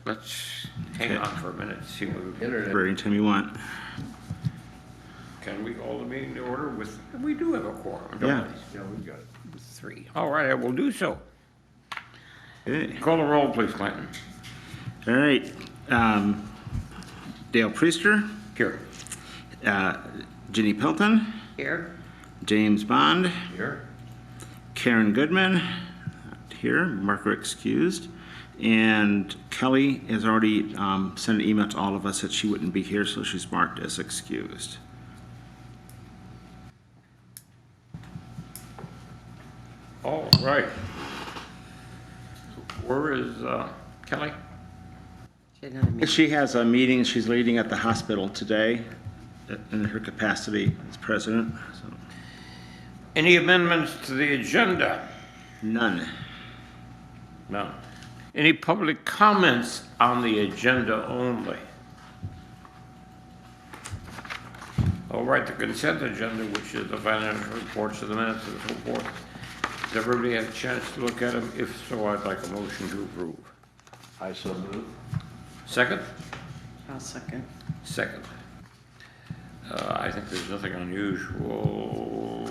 let's hang on for a minute and see what we For any time you want. can we call the meeting to order with, we do have a quorum, don't we? Yeah. Yeah, we've got 3. All right, I will do so. Okay. Call the roll, please, Clinton. All right. Dale Priester, Here. Ginny Pelton, Here. James Bond, Here. Karen Goodman, not here, Marker excused, and Kelly has already sent an email to all of us that she wouldn't be here, so she's marked as excused. All right. Where is Kelly? She had another meeting. She has a meeting she's leading at the hospital today in her capacity as president. So. Any amendments to the agenda? None. None. Any public comments on the agenda only? All right, the consent agenda, which is the financial reports of the minutes and so forth. Does everybody have a chance to look at them? If so, I'd like a motion to approve. I so move. Second? I'll second. Second. I think there's nothing unusual,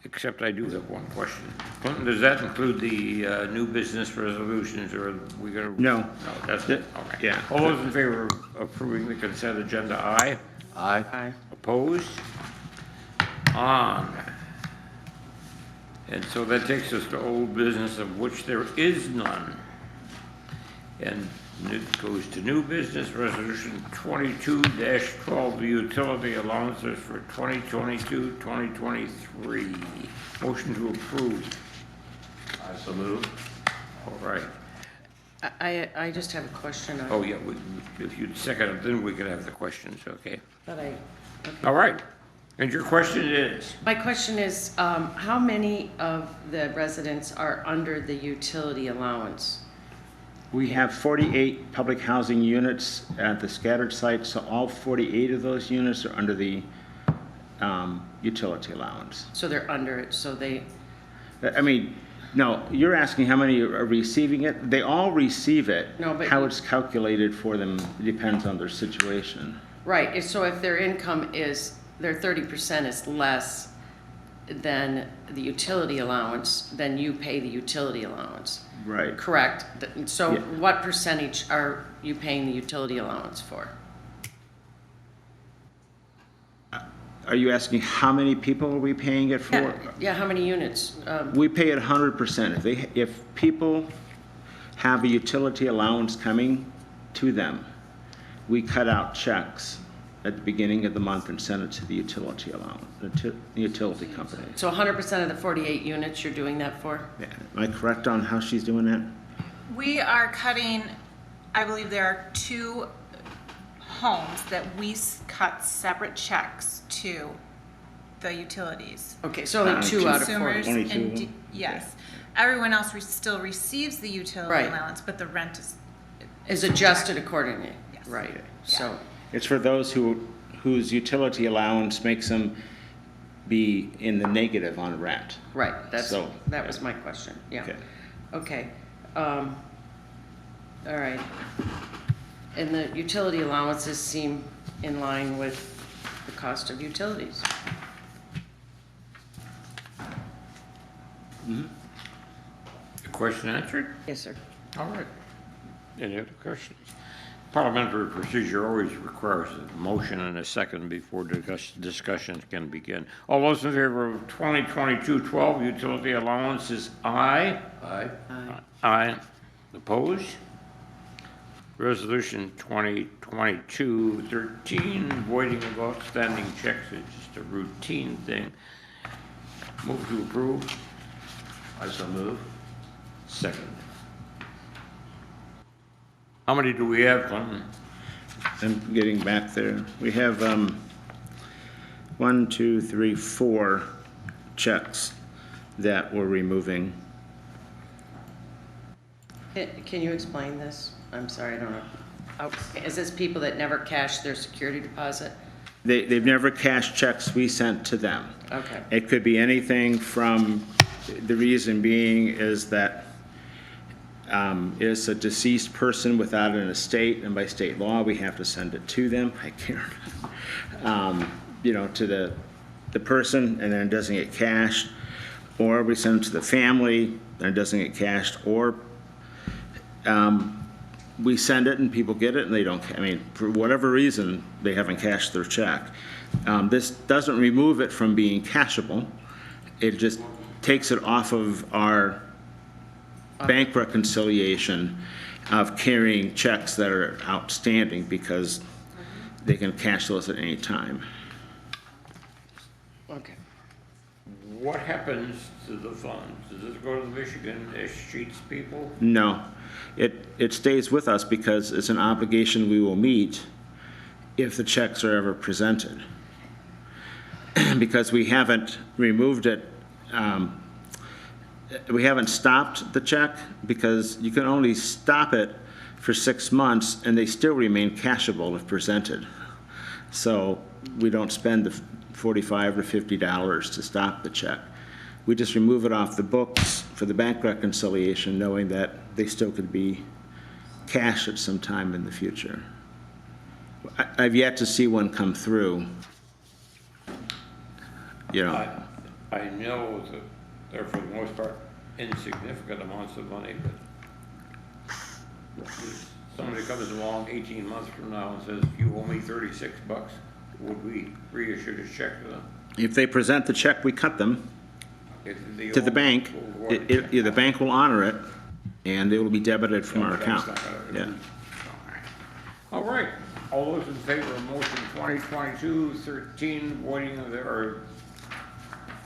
except I do have one question. Clinton, does that include the new business resolutions, or are we going to? No. No, that's it, okay. Yeah. All those in favor of approving the consent agenda, aye? Aye. Aye. Opposed? On. And so that takes us to old business, of which there is none. And it goes to new business, resolution 22-12, the utility allowances for 2022-2023. Motion to approve. I so move. All right. I just have a question on. Oh, yeah, if you'd second it, then we could have the questions, okay? But okay. All right. And your question is? My question is, how many of the residents are under the utility allowance? We have 48 public housing units at the scattered sites, so all 48 of those units are under the utility allowance. So they're under it, so they, I mean, no, you're asking how many are receiving it? They all receive it. No, but How you- it's calculated for them depends on their situation. right, so if their income is, their 30% is less than the utility allowance, then you pay the utility allowance. Right. Correct. So Yeah. what percentage are you paying the utility allowance for? Are you asking how many people are we paying it for? Yeah, how many units? We pay it 100%. If people have a utility allowance coming to them, we cut out checks at the beginning of the month and send it to the utility allowance, the utility company. So 100% of the 48 units you're doing that for? Yeah. Am I correct on how she's doing that? We are cutting, I believe there are 2 homes that we cut separate checks to the utilities. Okay, so only 2 out of 40. Consumers Only 2 and of them? yes. Everyone else still receives the utility Right. allowance, but the rent Is adjusted accordingly? Yes. Right, so, It's for those whose utility allowance makes them be in the negative on rent. right, So- that was my question, yeah. Okay. Okay, all right. And the utility allowances seem in line with the cost of utilities. The question answered? Yes, sir. All right. Any other questions? Parliamentary procedure always requires a motion and a second before discussions can begin. All those in favor of 2022-12 utility allowances, aye? Aye. Aye. Opposed? Resolution 2022-13, voiding of outstanding checks is just a routine thing. Move to approve. I so move. Second. How many do we have, Clinton? I'm getting back there. We have 1, 2, 3, 4 checks that we're removing. Can you explain this? I'm sorry, I don't know. Is this people that never cashed their security deposit? They've never cashed checks we sent to them. Okay, It could be anything from, the reason being is that is a deceased person without an estate, and by state law, we have to send it to them. I can't, to the person, and then it doesn't get cashed, or we send it to the family, and it doesn't get cashed, or we send it and people get it and they don't, for whatever reason, they haven't cashed their check. This doesn't remove it from being cashable. It just takes it off of our bank reconciliation of carrying checks that are outstanding, because they can cash those at any time. Okay. What happens to the funds? Does this go to the Michigan Sheets people? No, it stays with us because it's an obligation we will meet if the checks are ever presented. Because we haven't removed it, we haven't stopped the check, because you can only stop it for 6 months and they still remain cashable if presented. So we don't spend the $45 or $50 to stop the check. We just remove it off the books for the bank reconciliation, knowing that they still could be cashed at some time in the future. I've yet to see one come through. I know that they're, for the most part, insignificant amounts of money, but if somebody comes along 18 months from now and says, you owe me $36, would we reissue this check to them? If they present the check, we cut them If they to the owe- bank. Well, what- The bank will honor it, and it will be debited from our Okay, that's account. not gonna- Yeah. All right, all those in favor of motion 2022-13, voiding of the, or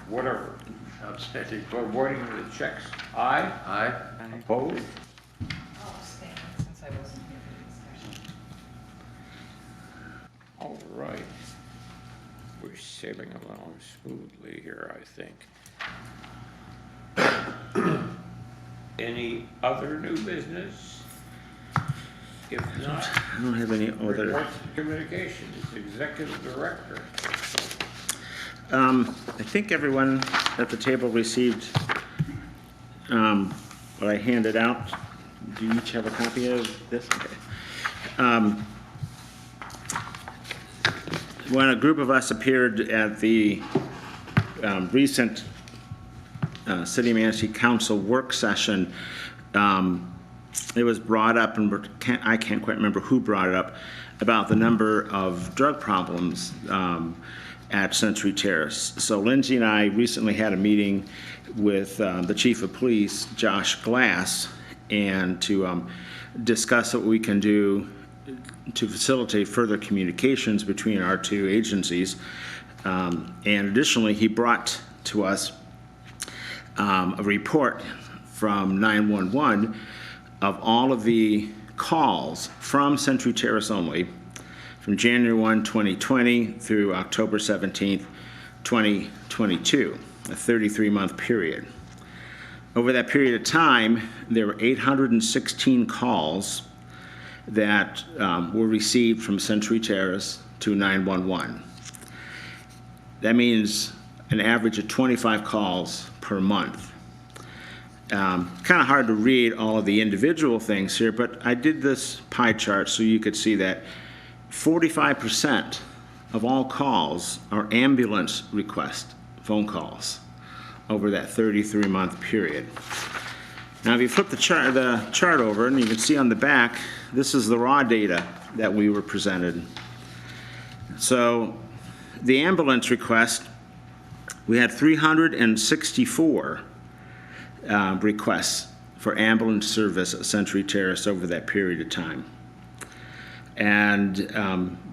whatever, Outstanding. for voiding of the checks, aye? Aye. Opposed? I'll abstain since I wasn't here for the discussion. All right. We're sailing along smoothly here, I think. Any other new business? If not, I don't have any other. reports and communications, executive director. I think everyone at the table received what I handed out. Do you each have a copy of this? Okay. When a group of us appeared at the recent City Manistee Council work session, it was brought up, and I can't quite remember who brought it up, about the number of drug problems at Century Terrace. So Lindsay and I recently had a meeting with the Chief of Police, Josh Glass, and to discuss what we can do to facilitate further communications between our two agencies. And additionally, he brought to us a report from 911 of all of the calls from Century Terrace only from January 1, 2020 through October 17th, 2022, a 33-month period. Over that period of time, there were 816 calls that were received from Century Terrace to 911. That means an average of 25 calls per month. Kind of hard to read all of the individual things here, but I did this pie chart so you could see that 45% of all calls are ambulance request phone calls over that 33-month period. Now, if you flip the chart over, and you can see on the back, this is the raw data that we were presented. So the ambulance request, we had 364 requests for ambulance service at Century Terrace over that period of time. And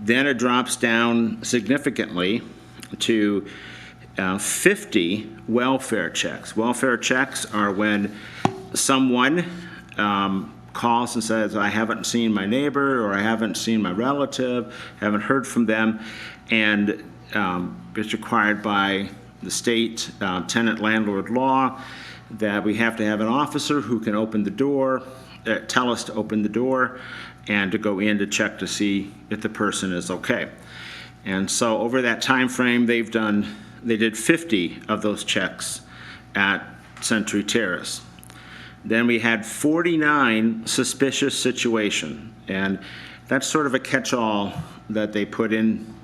then it drops down significantly to 50 welfare checks. Welfare checks are when someone calls and says, I haven't seen my neighbor, or I haven't seen my relative, haven't heard from them, and it's required by the state tenant-landlord law that we have to have an officer who can open the door, tell us to open the door, and to go in to check to see if the person is okay. And so over that time frame, they did 50 of those checks at Century Terrace. Then we had 49 suspicious situation, and that's sort of a catch-all that they put in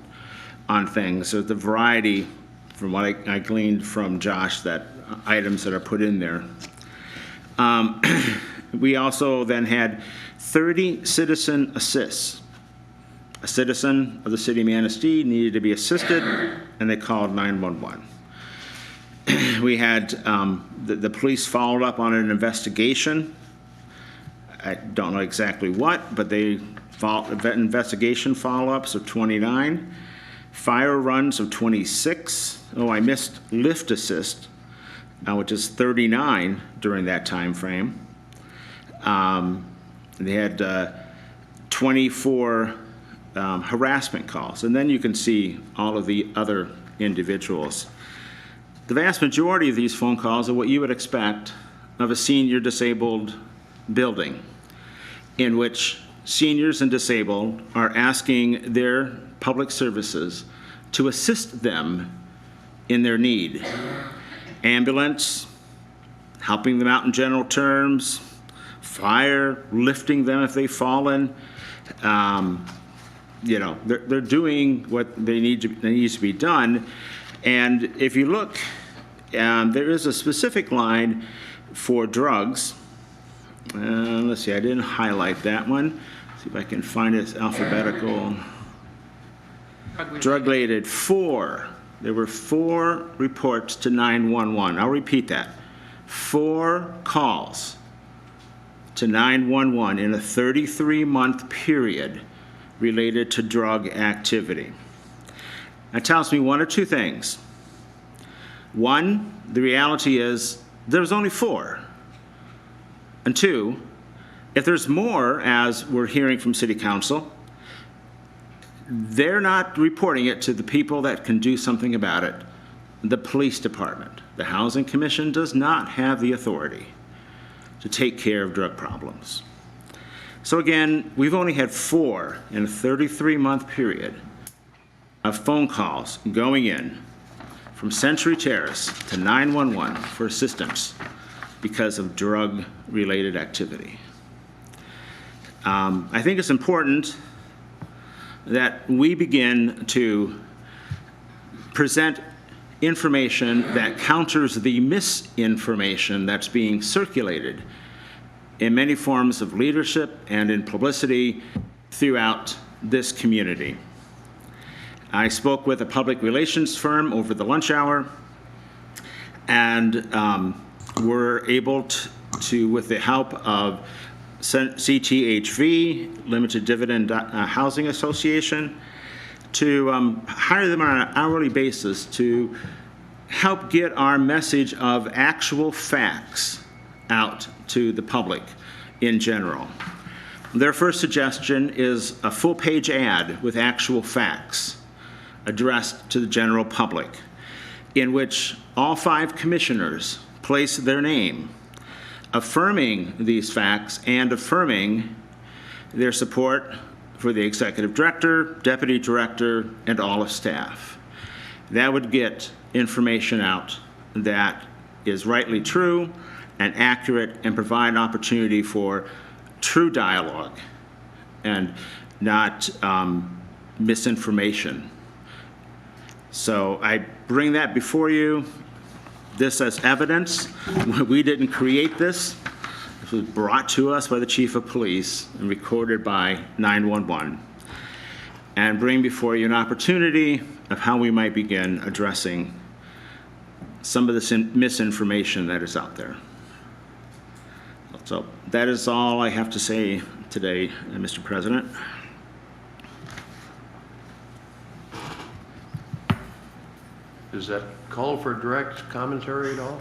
on things. So the variety, from what I gleaned from Josh, that items that are put in there. We also then had 30 citizen assists. A citizen of the city of Manistee needed to be assisted, and they called 911. We had the police followed up on an investigation. I don't know exactly what, but they investigation follow-ups of 29, fire runs of 26. Oh, I missed lift assist, which is 39 during that time frame. They had 24 harassment calls, and then you can see all of the other individuals. The vast majority of these phone calls are what you would expect of a senior disabled building, in which seniors and disabled are asking their public services to assist them in their need. Ambulance, helping them out in general terms, fire, lifting them if they've fallen. They're doing what needs to be done. And if you look, there is a specific line for drugs. Let's see, I didn't highlight that one. See if I can find it. It's alphabetical. Drug-related, 4. There were 4 reports to 911. I'll repeat that. 4 calls to 911 in a 33-month period related to drug activity. That tells me one or two things. One, the reality is there's only 4. And 2, if there's more, as we're hearing from City Council, they're not reporting it to the people that can do something about it. The police department. The Housing Commission does not have the authority to take care of drug problems. So again, we've only had 4 in a 33-month period of phone calls going in from Century Terrace to 911 for assistance because of drug-related activity. I think it's important that we begin to present information that counters the misinformation that's being circulated in many forms of leadership and in publicity throughout this community. I spoke with a public relations firm over the lunch hour, and were able to, with the help of CTHV, Limited Dividend Housing Association, to hire them on an hourly basis to help get our message of actual facts out to the public in general. Their first suggestion is a full-page ad with actual facts addressed to the general public, in which all 5 commissioners place their name, affirming these facts and affirming their support for the executive director, deputy director, and all of staff. That would get information out that is rightly true and accurate and provide an opportunity for true dialogue and not misinformation. So I bring that before you, this as evidence. We didn't create this. This was brought to us by the chief of police and recorded by 911. And bring before you an opportunity of how we might begin addressing some of this misinformation that is out there. So that is all I have to say today, Mr. President. Does that call for direct commentary at all?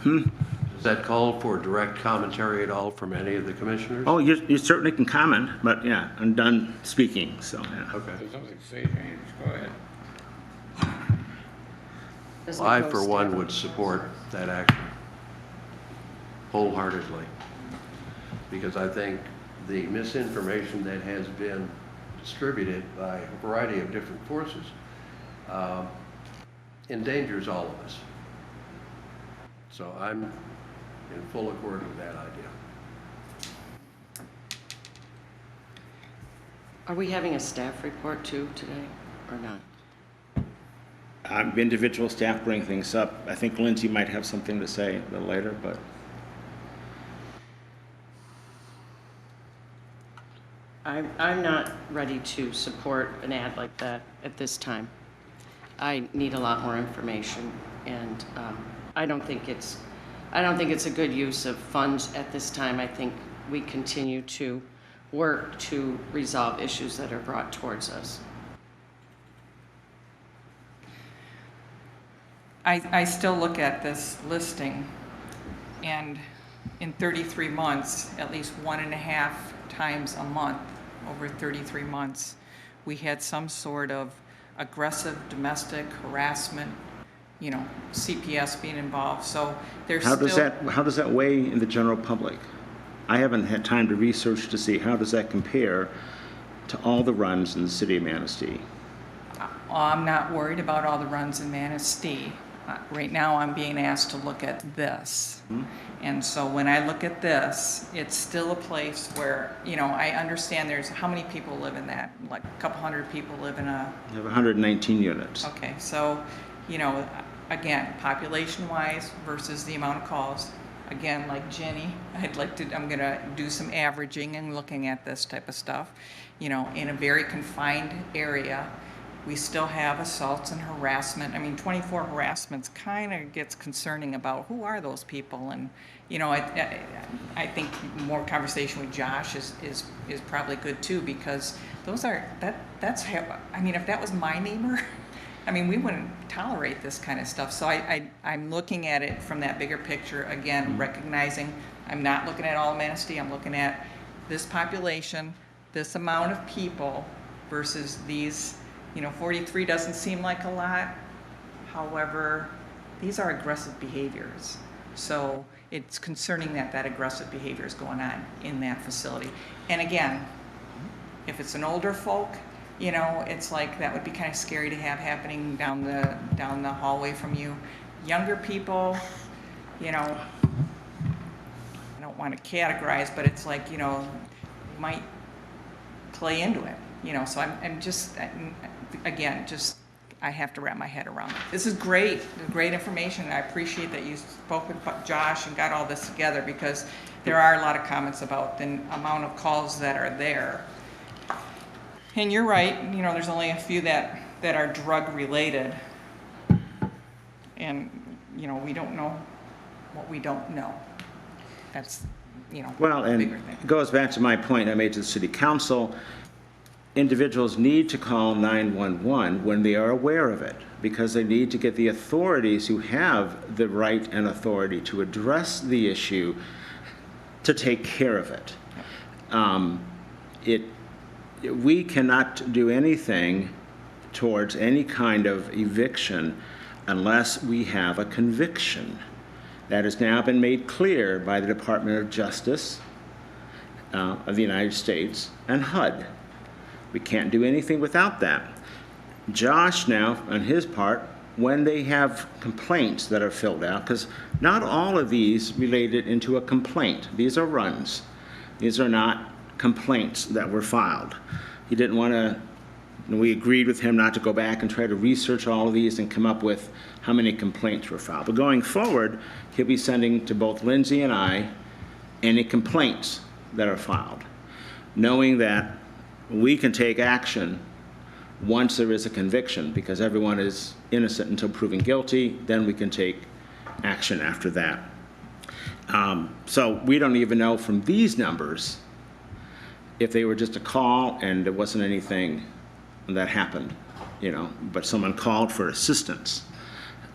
Does that call for direct commentary at all from any of the commissioners? Oh, you certainly can comment, but yeah, I'm done speaking, so yeah. Okay. There's nothing to say, James, go ahead. Doesn't Well, I, go for step one, up. would support that action wholeheartedly, because I think the misinformation that has been distributed by a variety of different forces endangers all of us. So I'm in full accord with that idea. Are we having a staff report too today, or not? Individual staff bring things up. I think Lindsay might have something to say a little later, but I'm not ready to support an ad like that at this time. I need a lot more information, and I don't think it's a good use of funds at this time. I think we continue to work to resolve issues that are brought towards us. I still look at this listing, and in 33 months, at least 1.5 times a month, over 33 months, we had some sort of aggressive domestic harassment, you know, CPS being involved, so there's how still... does that weigh in the general public? I haven't had time to research to see how does that compare to all the runs in the city of Manistee. I'm not worried about all the runs in Manistee. Right now, I'm being asked to look at this. And so when I look at this, it's still a place where, you know, I understand there's, how many people live in that? Like a couple hundred people live in a... We have 119 units. Okay, so, you know, again, population-wise versus the amount of calls. Again, like Jenny, I'm gonna do some averaging and looking at this type of stuff. You know, in a very confined area, we still have assaults and harassment. I mean, 24 harassments kind of gets concerning about who are those people, and you know, I think more conversation with Josh is probably good too, because those are that's how, I mean, if that was my neighbor, I mean, we wouldn't tolerate this kind of stuff. So I'm looking at it from that bigger picture again, recognizing I'm not looking at all of Manistee. I'm looking at this population, this amount of people versus these. You know, 43 doesn't seem like a lot. However, these are aggressive behaviors. So it's concerning that that aggressive behavior is going on in that facility. And again, if it's an older folk, you know, it's like that would be kind of scary to have happening down the hallway from you. Younger people, you know, I don't want to categorize, but it's like, you know, might play into it. You know, so I'm just, again, just, I have to wrap my head around it. This is great information, and I appreciate that you spoke with Josh and got all this together, because there are a lot of comments about the amount of calls that are there. And you're right, you know, there's only a few that are drug related. And, you know, we don't know what we don't know. That's, you know, Well, a and bigger thing. it goes back to my point I made to the city council. Individuals need to call 911 when they are aware of it, because they need to get the authorities who have the right and authority to address the issue to take care of it. We cannot do anything towards any kind of eviction unless we have a conviction. That has now been made clear by the Department of Justice of the United States and HUD. We can't do anything without that. Josh now, on his part, when they have complaints that are filled out, because not all of these related into a complaint. These are runs. These are not complaints that were filed. He didn't want to, we agreed with him not to go back and try to research all of these and come up with how many complaints were filed. But going forward, he'll be sending to both Lindsay and I any complaints that are filed, knowing that we can take action once there is a conviction, because everyone is innocent until proven guilty. Then we can take action after that. So we don't even know from these numbers if they were just a call and there wasn't anything that happened, you know, but someone called for assistance.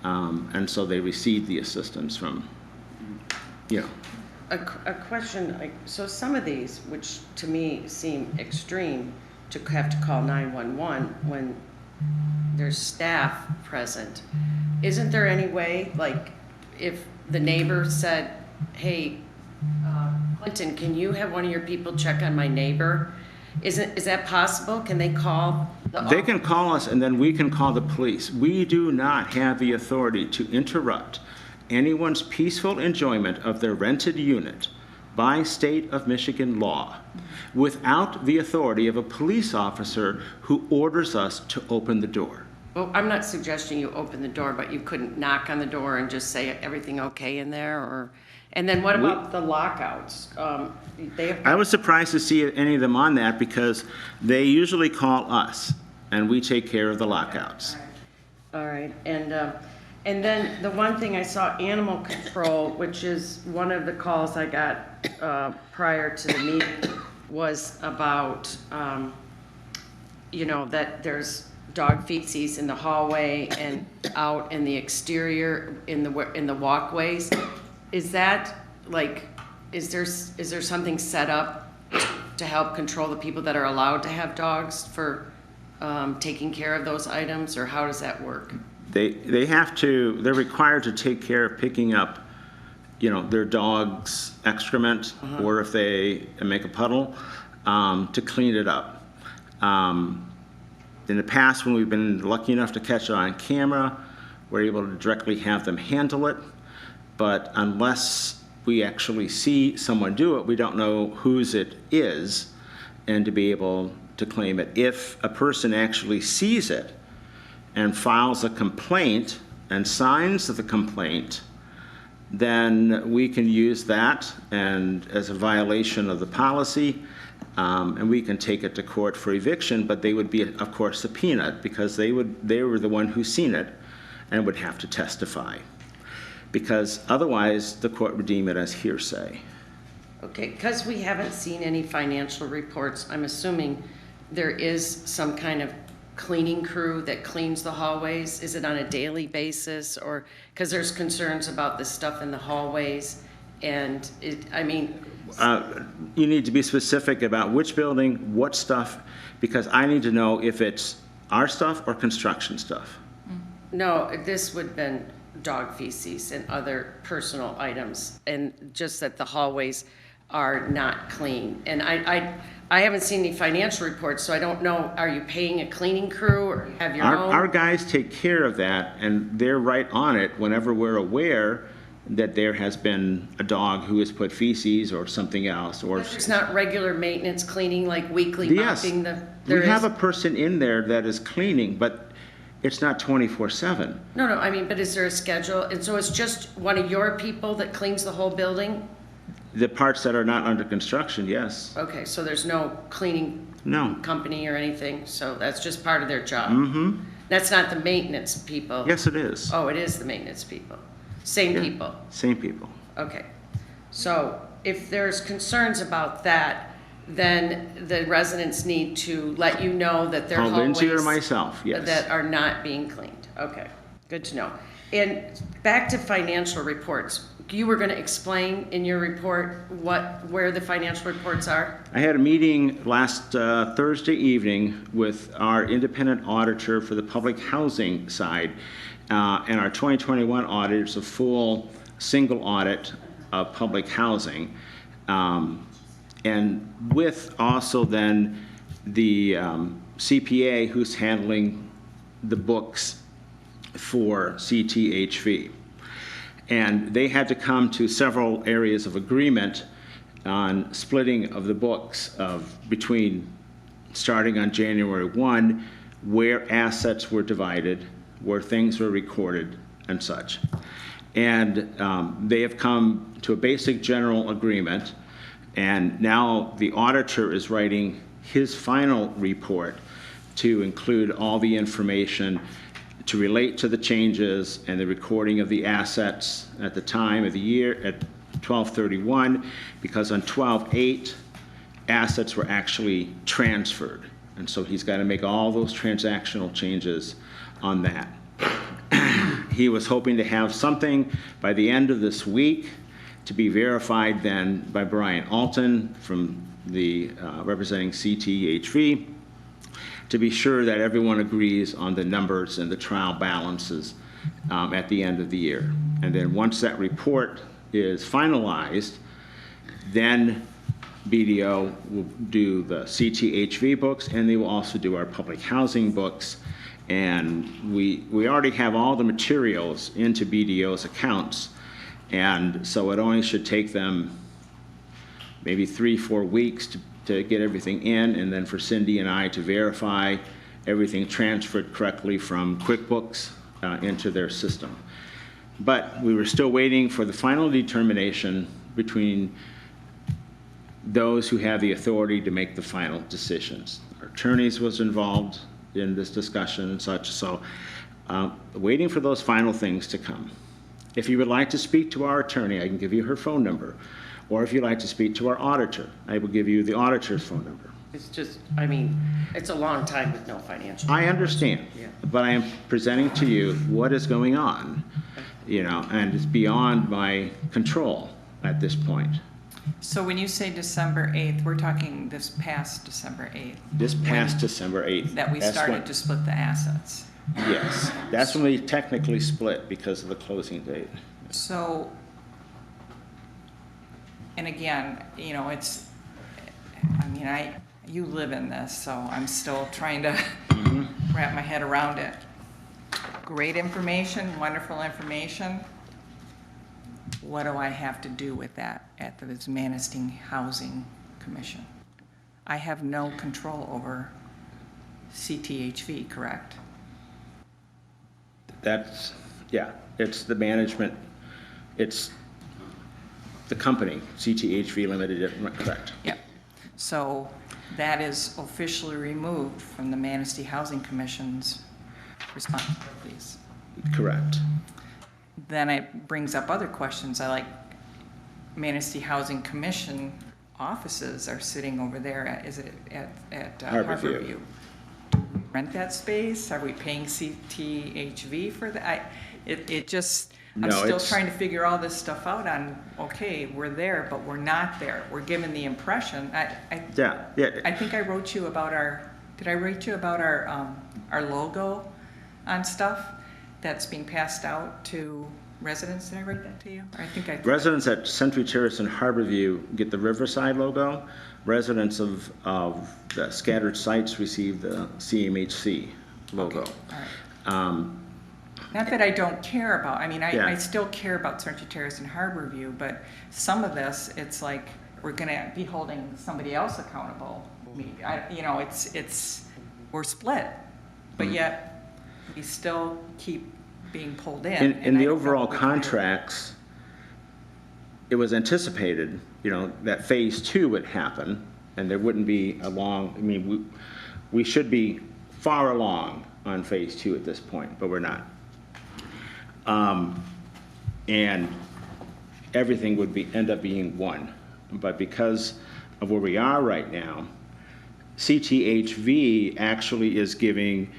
And so they received the assistance from, you know. A question, so some of these, which to me seem extreme, to have to call 911 when there's staff present, isn't there any way, like, if the neighbor said, hey, Clinton, can you have one of your people check on my neighbor? Is that possible? Can they call the They can call us, and then we can call the police. We do not have the authority to interrupt anyone's peaceful enjoyment of their rented unit by state of Michigan law without the authority of a police officer who orders us to open the door. Well, I'm not suggesting you open the door, but you couldn't knock on the door and just say, everything okay in there, or, and then what about the lockouts? They have, I was surprised to see any of them on that because they usually call us and we take care of the lockouts. all right, and then the one thing I saw, animal control, which is one of the calls I got prior to the meeting, was about, that there's dog feces in the hallway and out in the exterior, in the walkways. Is that, like, is there something set up to help control the people that are allowed to have dogs for taking care of those items, or how does that work? They're required to take care of picking up, their dog's excrement, or if they make a puddle, to clean it up. In the past, when we've been lucky enough to catch it on camera, we're able to directly have them handle it. But unless we actually see someone do it, we don't know whose it is, and to be able to claim it. If a person actually sees it and files a complaint and signs the complaint, then we can use that and as a violation of the policy, and we can take it to court for eviction, but they would be, of course, subpoenaed because they were the one who seen it and would have to testify. Because otherwise, the court would deem it as hearsay. Okay, because we haven't seen any financial reports, I'm assuming there is some kind of cleaning crew that cleans the hallways. Is it on a daily basis, or, because there's concerns about the stuff in the hallways, and You need to be specific about which building, what stuff, because I need to know if it's our stuff or construction stuff. No, this would have been dog feces and other personal items, and just that the hallways are not clean. And I haven't seen any financial reports, so I don't know, are you paying a cleaning crew or have your own? Our guys take care of that, and they're right on it whenever we're aware that there has been a dog who has put feces or something else, or... It's not regular maintenance cleaning, like weekly Yes, mopping we have a person in there that is cleaning, but it's not 24/7. No, but is there a schedule? And so it's just one of your people that cleans the whole building? The parts that are not under construction, yes. Okay, so there's no cleaning No. company or anything, so that's just part of their job? Mm-hmm. That's not the maintenance people? Yes, it is. Oh, it is the maintenance people? Same people? Same people. Okay. So if there's concerns about that, then the residents need to let you know that their Call Lindsay or hallways myself, yes. that are not being cleaned. Okay, good to know. And back to financial reports. You were going to explain in your report where the financial reports are? I had a meeting last Thursday evening with our independent auditor for the public housing side, and our 2021 audit is a full single audit of public housing. And with also then the CPA who's handling the books for CTHV. And they had to come to several areas of agreement on splitting of the books between starting on January 1, where assets were divided, where things were recorded and such. And they have come to a basic general agreement. And now the auditor is writing his final report to include all the information to relate to the changes and the recording of the assets at the time of the year at 12/31, because on 12/8, assets were actually transferred. And so he's got to make all those transactional changes on that. He was hoping to have something by the end of this week to be verified then by Brian Alton from the representing CTHV, to be sure that everyone agrees on the numbers and the trial balances at the end of the year. And then once that report is finalized, then BDO will do the CTHV books, and they will also do our public housing books. And we already have all the materials into BDO's accounts And so it only should take them maybe 3-4 weeks to get everything in, and then for Cindy and I to verify everything transferred correctly from QuickBooks into their system. But we were still waiting for the final determination between those who have the authority to make the final decisions. Our attorneys was involved in this discussion and such, so waiting for those final things to come. If you would like to speak to our attorney, I can give you her phone number. Or if you'd like to speak to our auditor, I will give you the auditor's phone number. It's just, I mean, it's a long time with no financial. I understand, Yeah. but I am presenting to you what is going on, and it's beyond my control at this point. So when you say December 8th, we're talking this past December 8th, This past December 8th. that we that's started when- to split the assets. Yes, that's when we technically split because of the closing date. So, and again, it's, you live in this, so I'm still trying to wrap my head around it. Great information, wonderful information. What do I have to do with that at the Manistee Housing Commission? I have no control over CTHV, correct? It's the management, it's the company, CTHV Limited, correct. Yep. So that is officially removed from the Manistee Housing Commission's responsibilities. Correct. Then it brings up other questions. Manistee Housing Commission offices are sitting over there at Harborview. Harborview. Do we rent that space? Are we paying CTHV for that? I'm No, still it's- trying to figure all this stuff out on, okay, we're there, but we're not there. We're given the impression, Yeah. I think I wrote you about did I write you about our logo on stuff that's being passed out to residents? Did I write that to you? I think I did. Residents at Century Terrace and Harborview get the Riverside logo. Residents of the scattered sites receive the CMHC logo. All right. Not that I don't care about, Yeah. I still care about Century Terrace and Harborview, but some of this, it's like, we're gonna be holding somebody else accountable. We're split, but yet we still keep being pulled in. In and I the don't know overall what we can do. contracts, it was anticipated, that phase 2 would happen, and there wouldn't be we should be far along on phase 2 at this point, but we're not. And everything would end up being one. But because of where we are right now, CTHV actually is giving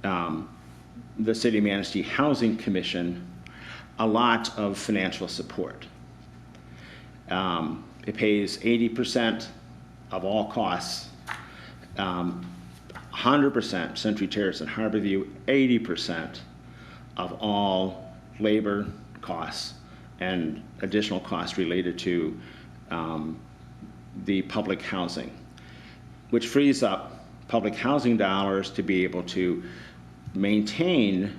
the City of Manistee Housing Commission a lot of financial support. It pays 80% of all costs, 100% Century Terrace and Harborview, 80% of all labor costs and additional costs related to the public housing, which frees up public housing dollars to be able to maintain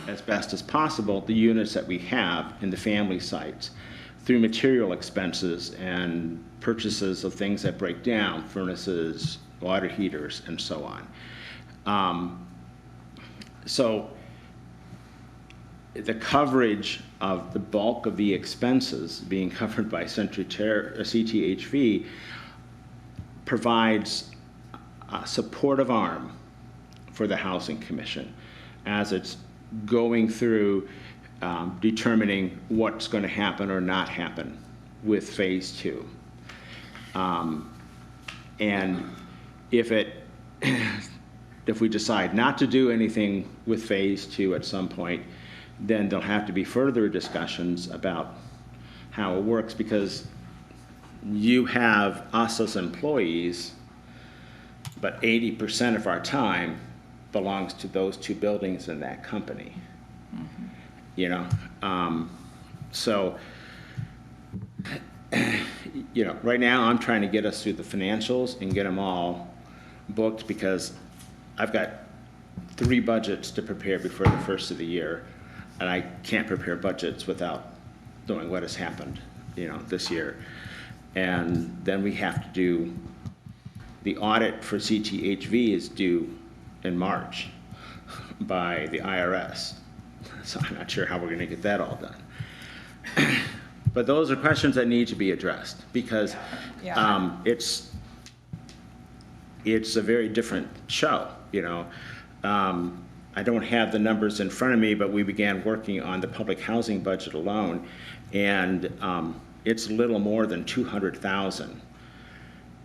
as best as possible the units that we have in the family sites through material expenses and purchases of things that break down, furnaces, water heaters, and so on. So the coverage of the bulk of the expenses being covered by CTHV provides a supportive arm for the Housing Commission as it's going through determining what's going to happen or not happen with phase 2. And if we decide not to do anything with phase 2 at some point, then there'll have to be further discussions about how it works, because you have us as employees, but 80% of our time belongs to those 2 buildings in that company. So, right now I'm trying to get us through the financials and get them all booked, because I've got 3 budgets to prepare before the first of the year, and I can't prepare budgets without knowing what has happened, this year. And then we have to do, the audit for CTHV is due in March by the IRS. So I'm not sure how we're gonna get that all done. But those are questions that need to be addressed, because Yeah. it's a very different show, I don't have the numbers in front of me, but we began working on the public housing budget alone, and it's a little more than 200,000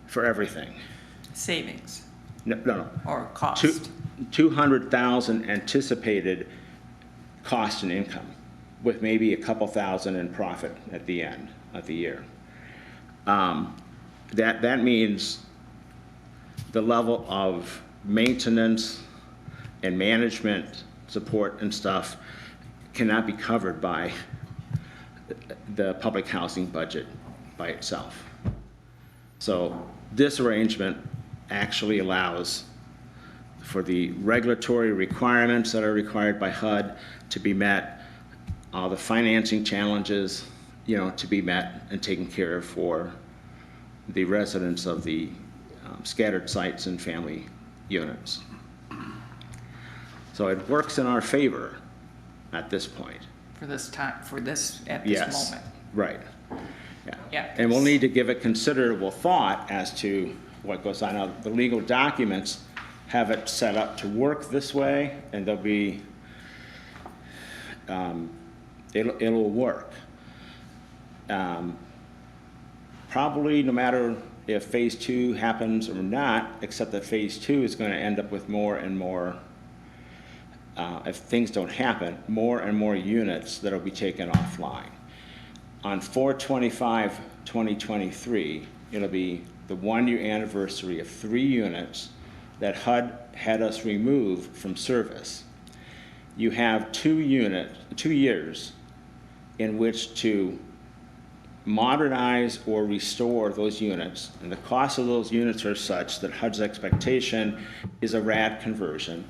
for everything. Savings No. or cost. 200,000 anticipated cost and income, with maybe a couple thousand in profit at the end of the year. That means the level of maintenance and management support and stuff cannot be covered by the public housing budget by itself. So this arrangement actually allows for the regulatory requirements that are required by HUD to be met, all the financing challenges, to be met and taken care of for the residents of the scattered sites and family units. So it works in our favor at this point. For this time, at this Yes, moment. right. Yeah. Yeah, And we'll 'cause- need to give it considerable thought as to what goes on. Now, the legal documents have it set up to work this way, and there'll be, it'll work. Probably no matter if phase 2 happens or not, except that phase 2 is going to end up with more and more, if things don't happen, more and more units that'll be taken offline. On 4/25/2023, it'll be the 1-year anniversary of 3 units that HUD had us remove from service. You have 2 years in which to modernize or restore those units, and the cost of those units are such that HUD's expectation is a RAD conversion.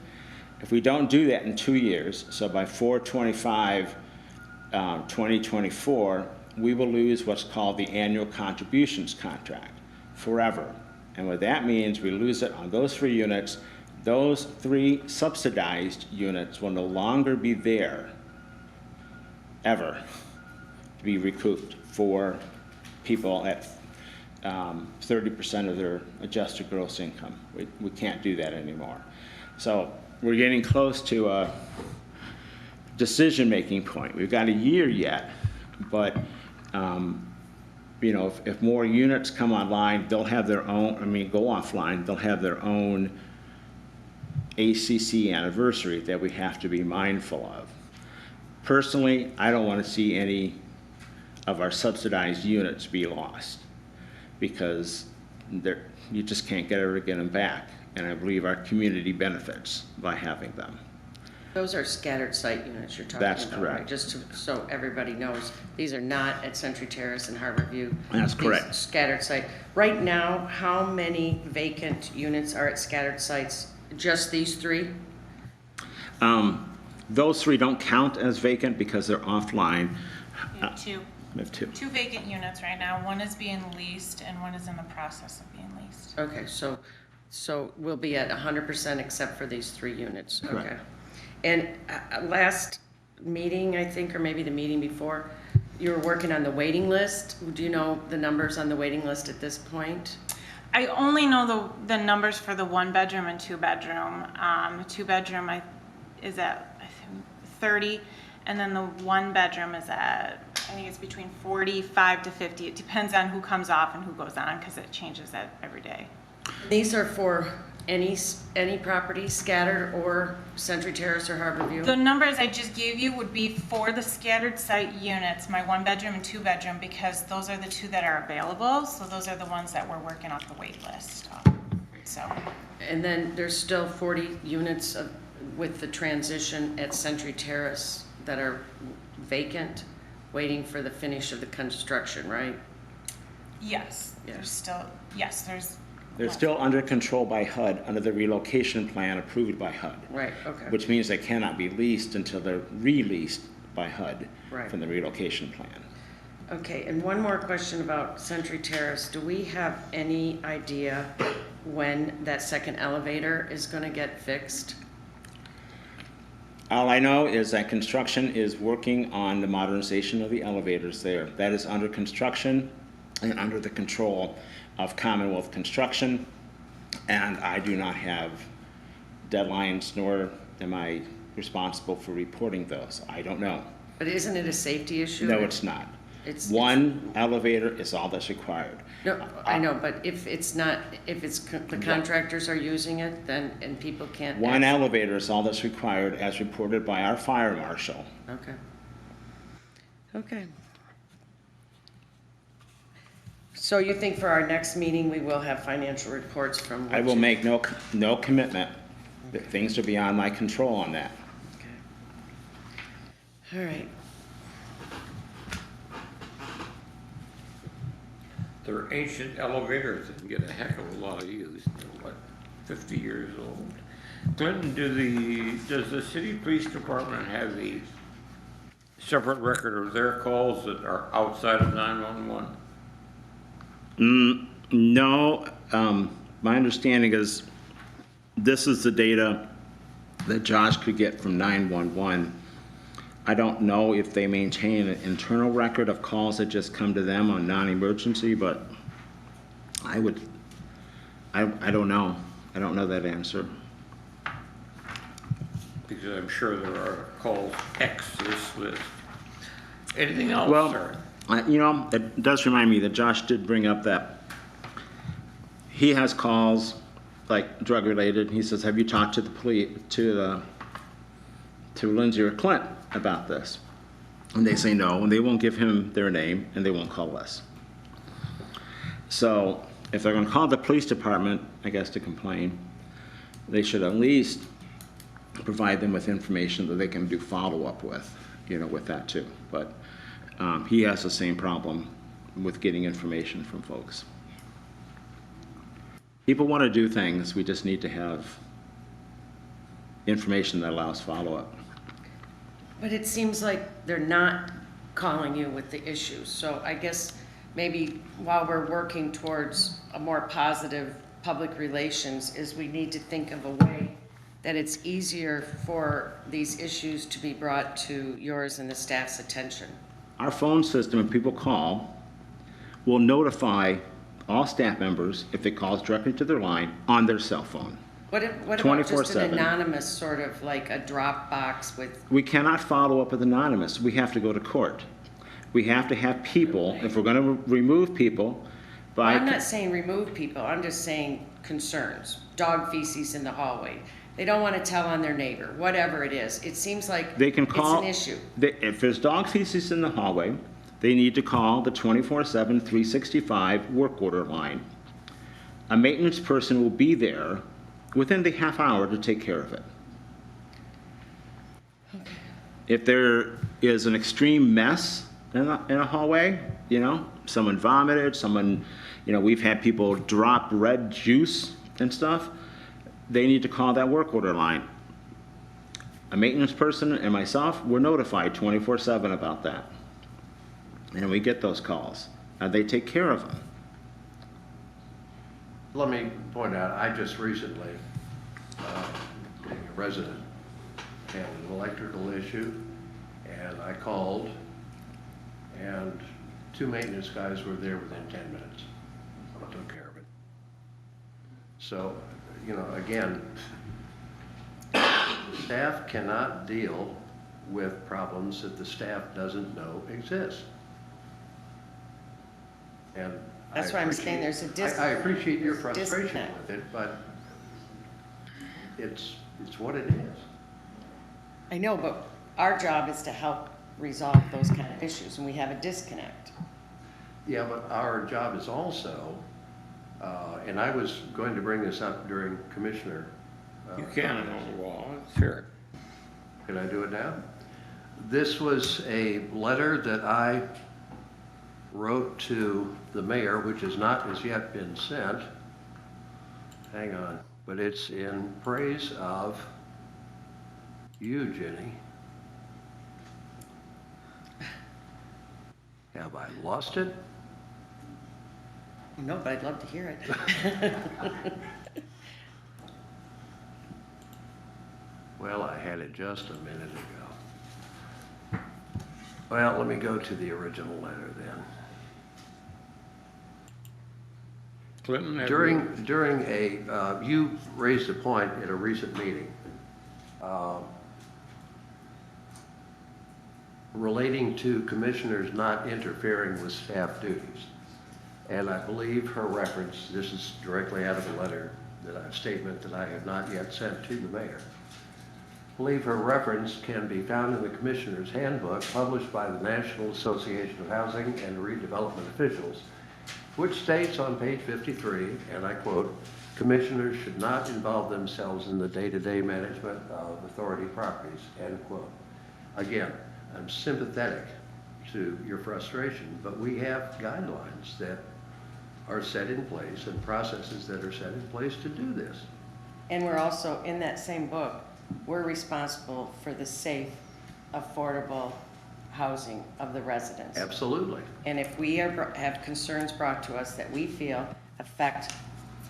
If we don't do that in 2 years, so by 4/25/2024, we will lose what's called the annual contributions contract forever. And what that means, we lose it on those 3 units. Those 3 subsidized units will no longer be there ever to be recouped for people at 30% of their adjusted gross income. We can't do that anymore. So we're getting close to a decision-making point. We've got a year yet, but if more units come online, they'll have their own, go offline, they'll have their own ACC anniversary that we have to be mindful of. Personally, I don't want to see any of our subsidized units be lost, because you just can't ever get them back, and I believe our community benefits by having them. Those are scattered site units you're talking about, That's right? correct. So everybody knows, these are not at Century Terrace and Harbor View. That's These correct. Scattered site. Right now, how many vacant units are at scattered sites? Just these 3? Those 3 don't count as vacant because they're offline. We have two. We have 2. Two vacant units right now. One is being leased and one is in the process of being leased. Okay, so we'll be at 100% except for these 3 units, okay. Correct. And last meeting, I think, or maybe the meeting before, you were working on the waiting list. Do you know the numbers on the waiting list at this point? I only know the numbers for the 1-bedroom and 2-bedroom. The 2-bedroom is at I think 30, and then the 1-bedroom is at, I think it's between 45 to 50. It depends on who comes off and who goes on, because it changes that every day. These are for any property, scattered or Century Terrace or Harbor View? The numbers I just gave you would be for the scattered site units, my 1-bedroom and 2-bedroom, because those are the 2 that are available. So those are the ones that we're working off the wait list. So. And then there's still 40 units with the transition at Century Terrace that are vacant, waiting for the finish of the construction, right? Yes, Yeah. They're still under control by HUD, under the relocation plan approved by HUD. Right, okay. Which means they cannot be leased until they're released by HUD Right. from the relocation plan. Okay, and one more question about Century Terrace. Do we have any idea when that second elevator is gonna get fixed? All I know is that construction is working on the modernization of the elevators there. That is under construction and under the control of Commonwealth Construction. And I do not have deadlines, nor am I responsible for reporting those. I don't know. But isn't it a safety issue? No, it's not. It's- One elevator is all that's required. No, I know, but if it's not, if it's, the contractors are using it, then, and people can't. One elevator is all that's required as reported by our fire marshal. Okay. Okay. So you think for our next meeting, we will have financial reports from? I will make no commitment. Things are beyond my control on that. Okay. All right. They're ancient elevators that get a heck of a lot of use. They're, what, 50 years old? Clinton, does the city police department have a separate record of their calls that are outside of 911? No, my understanding is this is the data that Josh could get from 911. I don't know if they maintain an internal record of calls that just come to them on non-emergency, but I don't know. I don't know that answer. Because I'm sure there are calls X this list. Anything else, Well, sir? you know, it does remind me that Josh did bring up that he has calls like drug-related. He says, "Have you talked to the police, to Lindsay or Clint about this?" And they say no, and they won't give him their name, and they won't call us. So if they're going to call the police department, I guess, to complain, they should at least provide them with information that they can do follow-up with, you know, with that too. But he has the same problem with getting information from folks. People want to do things, we just need to have information that allows follow-up. But it seems like they're not calling you with the issues. So I guess maybe while we're working towards a more positive public relations is we need to think of a way that it's easier for these issues to be brought to yours and the staff's attention. Our phone system, if people call, will notify all staff members if it calls directly to their line on their cell phone. What about just an 24/7. anonymous sort of like a Dropbox with, We cannot follow up with anonymous. We have to go to court. We have to have people, if we're going to remove people, well, by... I'm not saying remove people, I'm just saying concerns. Dog feces in the hallway. They don't want to tell on their neighbor, whatever it is. It seems like They can call... it's an issue. If there's dog feces in the hallway, they need to call the 24/7, 365 work order line. A maintenance person will be there within the half hour to take care of it. If there is an extreme mess in a hallway, you know, someone vomited, someone, you know, we've had people drop red juice and stuff, they need to call that work order line. A maintenance person and myself, we're notified 24/7 about that. And we get those calls, and they take care of them. Let me point out, I just recently, being a resident, had an electrical issue, and I called, and 2 maintenance guys were there within 10 minutes. I took care of it. So, you know, again, the staff cannot deal with problems that the staff doesn't know exist. And That's why I'm saying there's a I appreciate your there's frustration disconnect. with it, but it's what it is. I know, but our job is to help resolve those kind of issues, and we have a disconnect. Yeah, but our job is also, and I was going to bring this up during Commissioner. You can on the wall, let's hear it. Can I do it now? This was a letter that I wrote to the mayor, which has not as yet been sent. Hang on, but it's in praise of you, Jenny. Have I lost it? No, but I'd love to hear it. Well, I had it just a minute ago. Well, let me go to the original letter then. Clinton? have you- During a, you raised a point at a recent meeting relating to commissioners not interfering with staff duties. And I believe her reference, this is directly out of a letter, a statement that I have not yet sent to the mayor. I believe her reference can be found in the Commissioner's Handbook published by the National Association of Housing and Redevelopment Officials, which states on page 53, and I quote, "Commissioners should not involve themselves in the day-to-day management of authority properties," end quote. Again, I'm sympathetic to your frustration, but we have guidelines that are set in place and processes that are set in place to do this. And we're also, in that same book, we're responsible for the safe, affordable housing of the residents. Absolutely. And if we have concerns brought to us that we feel affect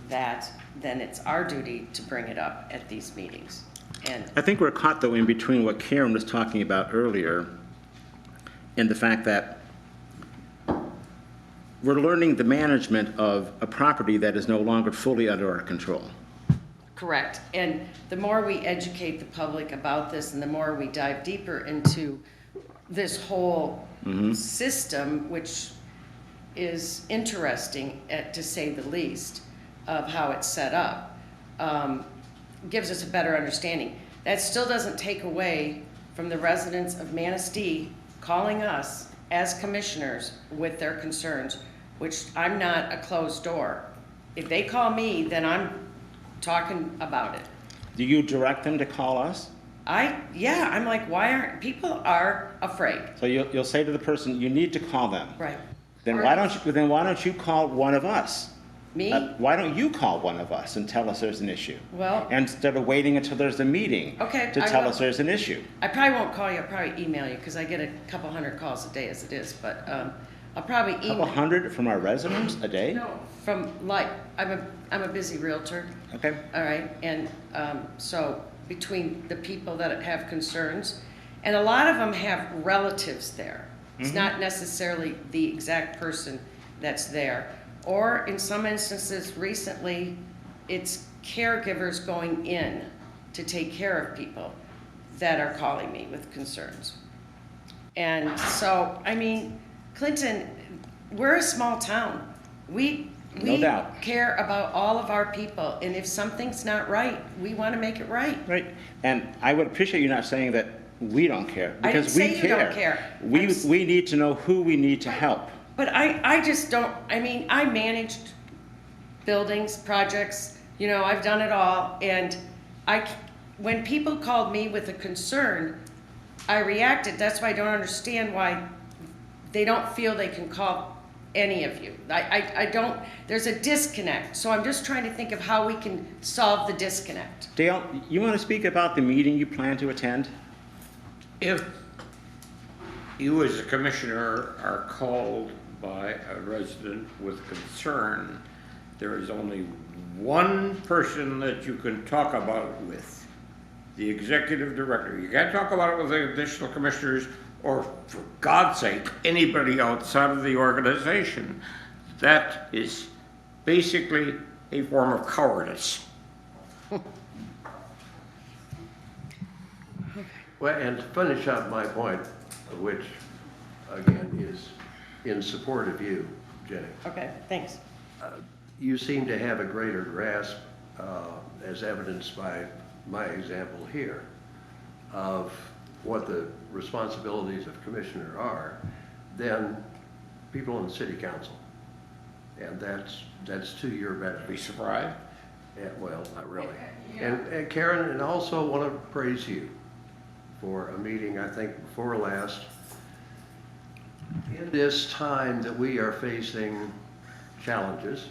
that, then it's our duty to bring it up at these meetings. And I think we're caught, though, in between what Karen was talking about earlier and the fact that we're learning the management of a property that is no longer fully under our control. correct. And the more we educate the public about this and the more we dive deeper into this whole system, which is interesting to say the least of how it's set up, gives us a better understanding. That still doesn't take away from the residents of Manistee calling us as commissioners with their concerns, which I'm not a closed door. If they call me, then I'm talking about it. Do you direct them to call us? Yeah, I'm like, why aren't, people are afraid. So you'll say to the person, you need to call them. Right. Then Or- why don't you call one of us? Me? Why don't you call one of us and tell us there's an issue? Well- Instead of waiting until there's a meeting Okay, to I tell will. us there's an issue. I probably won't call you, I'll probably email you, because I get a couple hundred calls a day as it is, but I'll probably Couple email. hundred from our residents a day? No, from, like, I'm a busy realtor, Okay. all right, and so between the people that have concerns, and a lot of them have relatives there. It's not necessarily the exact person that's there. Or in some instances recently, it's caregivers going in to take care of people that are calling me with concerns. And so, I mean, Clinton, we're a small town. We No doubt. care about all of our people, and if something's not right, we want to make it right. Right. And I would appreciate you not saying that we don't care. I didn't Because we say you don't care. We need to know who we need to help. But I just don't, I mean, I managed buildings, projects, you know, I've done it all, and when people called me with a concern, I reacted. That's why I don't understand why they don't feel they can call any of you. I don't, there's a disconnect, so I'm just trying to think of how we can solve the disconnect. Dale, you want to speak about the meeting you plan to attend? If you as a commissioner are called by a resident with concern, there is only one person that you can talk about it with, the executive director. You can't talk about it with the additional commissioners or, for God's sake, anybody outside of the organization. That is basically a form of cowardice. Well, and to finish up my point, which again is in support of you, Jenny, Okay, thanks. you seem to have a greater grasp, as evidenced by my example here, of what the responsibilities of commissioner are than people in the city council. And that's to your benefit. Be surprised. Yeah, well, not really. And Karen, and also want to praise you for a meeting, I think, before last. In this time that we are facing challenges,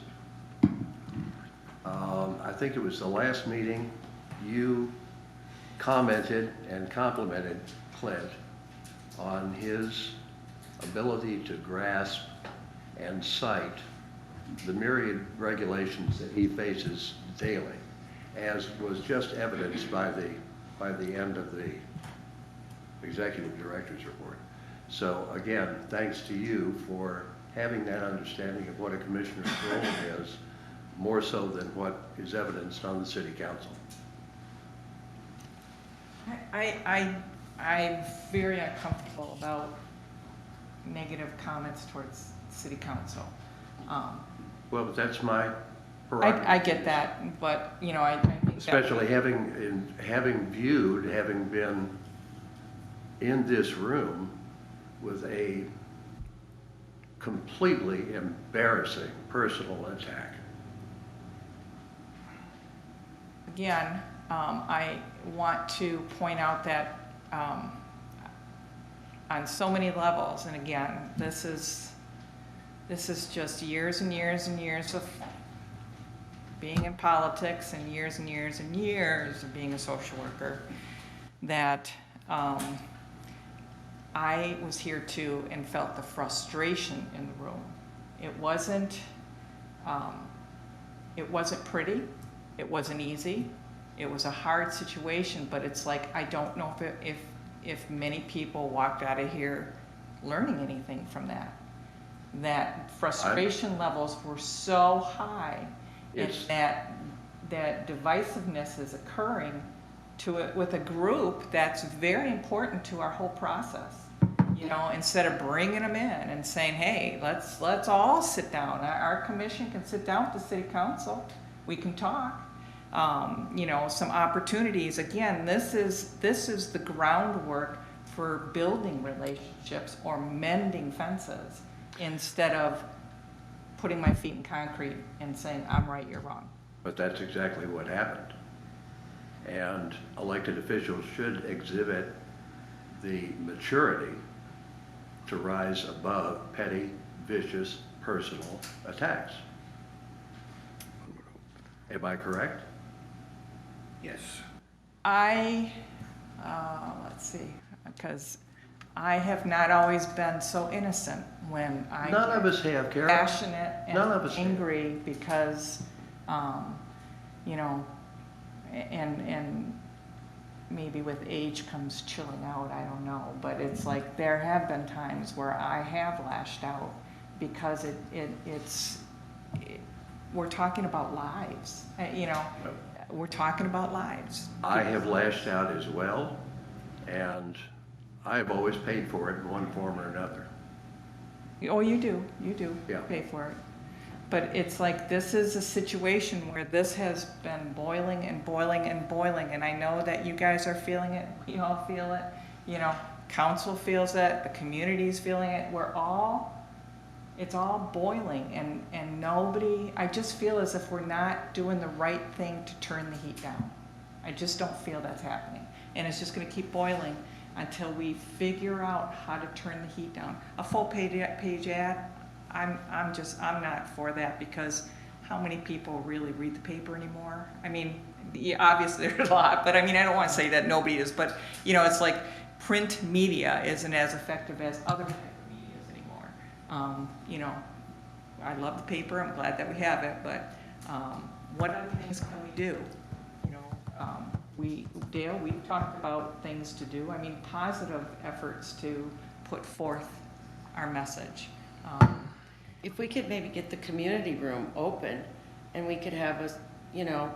I think it was the last meeting, you commented and complimented Clint on his ability to grasp and cite the myriad regulations that he faces daily, as was just evidenced by the end of the executive director's report. So again, thanks to you for having that understanding of what a commissioner's role is, more so than what is evidenced on the city council. I'm very uncomfortable about negative comments towards city council. Well, but that's my I prerogative. get that, but, you know, I think that. Especially having been in this room with a completely embarrassing personal attack. Again, I want to point out that on so many levels, and again, this is just years and years and years of being in politics and years and years and years of being a social worker, that I was here too and felt the frustration in the room. It wasn't pretty. It wasn't easy. It was a hard situation, but it's like, I don't know if many people walked out of here learning anything from that. That frustration levels were so high, and that divisiveness is occurring with a group that's very important to our whole process. You know, instead of bringing them in and saying, hey, let's all sit down. Our commission can sit down with the city council. We can talk. You know, some opportunities. Again, this is the groundwork for building relationships or mending fences, instead of putting my feet in concrete and saying, I'm right, you're wrong. But that's exactly what happened. And elected officials should exhibit the maturity to rise above petty, vicious, personal attacks. Am I correct? Yes. Let's see, because I have not always been so innocent when I None of us have, Carol. passionate None of and us have. angry because, you know, and maybe with age comes chilling out, I don't know, but it's like there have been times where I have lashed out because we're talking about lives, you know, we're talking about lives. I have lashed out as well, and I have always paid for it in one form or another. Oh, you do Yeah. pay for it. But it's like, this is a situation where this has been boiling and boiling and boiling, and I know that you guys are feeling it, you all feel it, you know, council feels it, the community's feeling it, it's all boiling, and nobody, I just feel as if we're not doing the right thing to turn the heat down. I just don't feel that's happening, and it's just gonna keep boiling until we figure out how to turn the heat down. A full page ad, I'm not for that, because how many people really read the paper anymore? I mean, yeah, obviously there's a lot, but I mean, I don't want to say that nobody is, but you know, it's like print media isn't as effective as other type of medias anymore. You know, I love the paper, I'm glad that we have it, but what other things can we do? You know, Dale, we talked about things to do, I mean, positive efforts to put forth our message. If we could maybe get the community room open and we could have a, you know,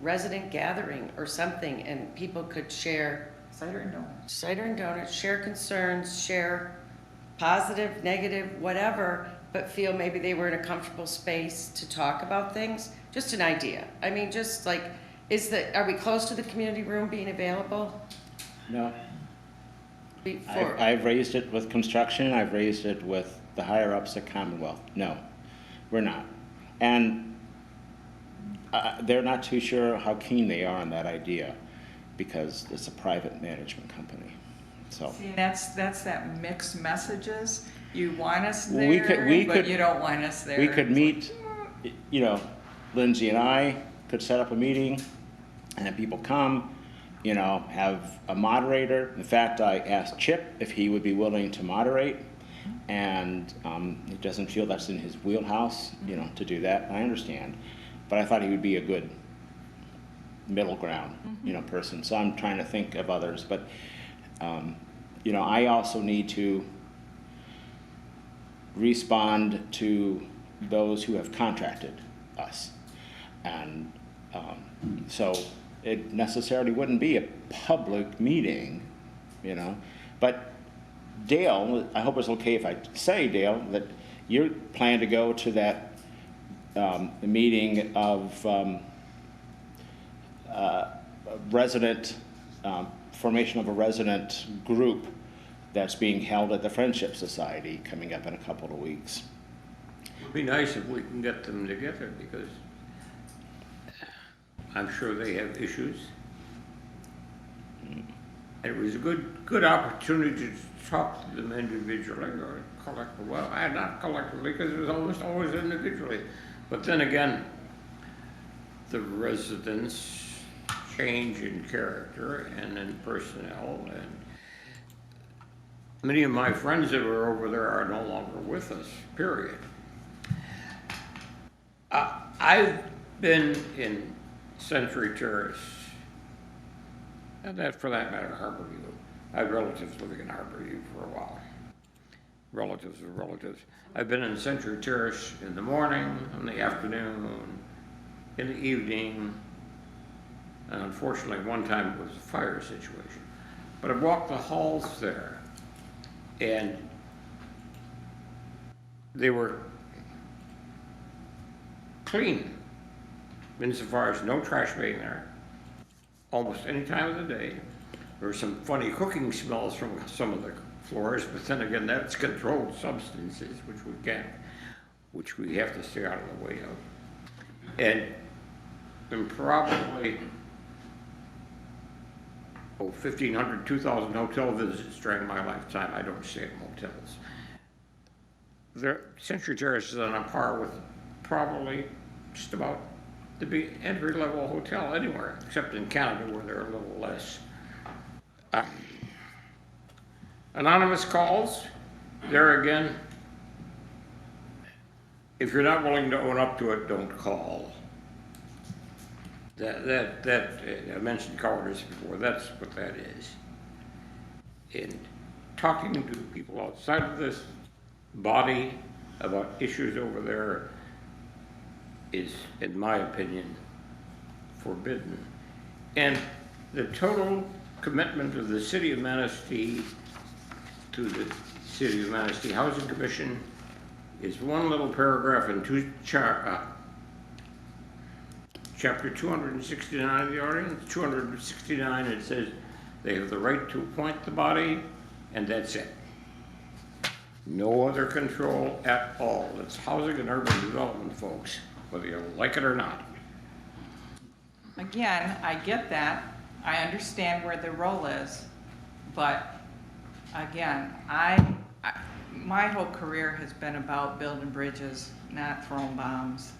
resident gathering or something, and people could share Cider and donuts. cider and donuts, share concerns, share positive, negative, whatever, but feel maybe they were in a comfortable space to talk about things. Just an idea. I mean, just like, are we close to the community room being available? No. Before, I've raised it with construction, I've raised it with the higher ups at Commonwealth. No, we're not. And they're not too sure how keen they are on that idea, because it's a private management company. So See, that's that mixed messages. You want us there, we but could, you don't want us there. we could It's meet, you know, Lindsay and I could set up a meeting and have people come you know, have a moderator. In fact, I asked Chip if he would be willing to moderate, and he doesn't feel that's in his wheelhouse, you know, to do that. I understand, but I thought he would be a good middle ground, you know, person. So I'm trying to think of others, but you know, I also need to respond to those who have contracted us, and so it necessarily wouldn't be a public meeting, you know. But Dale, I hope it's okay if I say, Dale, that you plan to go to that meeting of resident, formation of a resident group that's being held at the Friendship Society coming up in a couple of weeks. It'd be nice if we can get them together, because I'm sure they have issues. And it was a good opportunity to talk to them individually or collectively. Well, not collectively, because it was always individually. But then again, the residents change in character and in personnel, and many of my friends that were over there are no longer with us, period. I've been in Century Terrace, and that, for that matter, Harborview. I had relatives living in Harborview for a while. Relatives of relatives. I've been in Century Terrace in the morning, in the afternoon, in the evening, and unfortunately one time it was a fire situation. But I walked the halls there, and they were clean, insofar as no trash being there, almost any time of the day. There were some funny cooking smells from some of the floors, but then again, that's controlled substances, which we have to stay out of the way of. And probably 1,500, 2,000 hotel visits during my lifetime. I don't stay at motels. Century Terrace is on a par with probably just about the big entry-level hotel anywhere, except in Canada where they're a little less. Anonymous calls, there again, if you're not willing to own up to it, don't call. I mentioned cowardice before, that's what that is. And talking to people outside of this body about issues over there is, in my opinion, forbidden. And the total commitment of the City of Manistee to the City of Manistee Housing Commission is one little paragraph in chapter 269 of the ordinance. 269, it says they have the right to appoint the body, and that's it. No other control at all. It's housing and urban development, folks, whether you like it or not. Again, I get that. I understand where the role is, but again, my whole career has been about building bridges, not throwing bombs.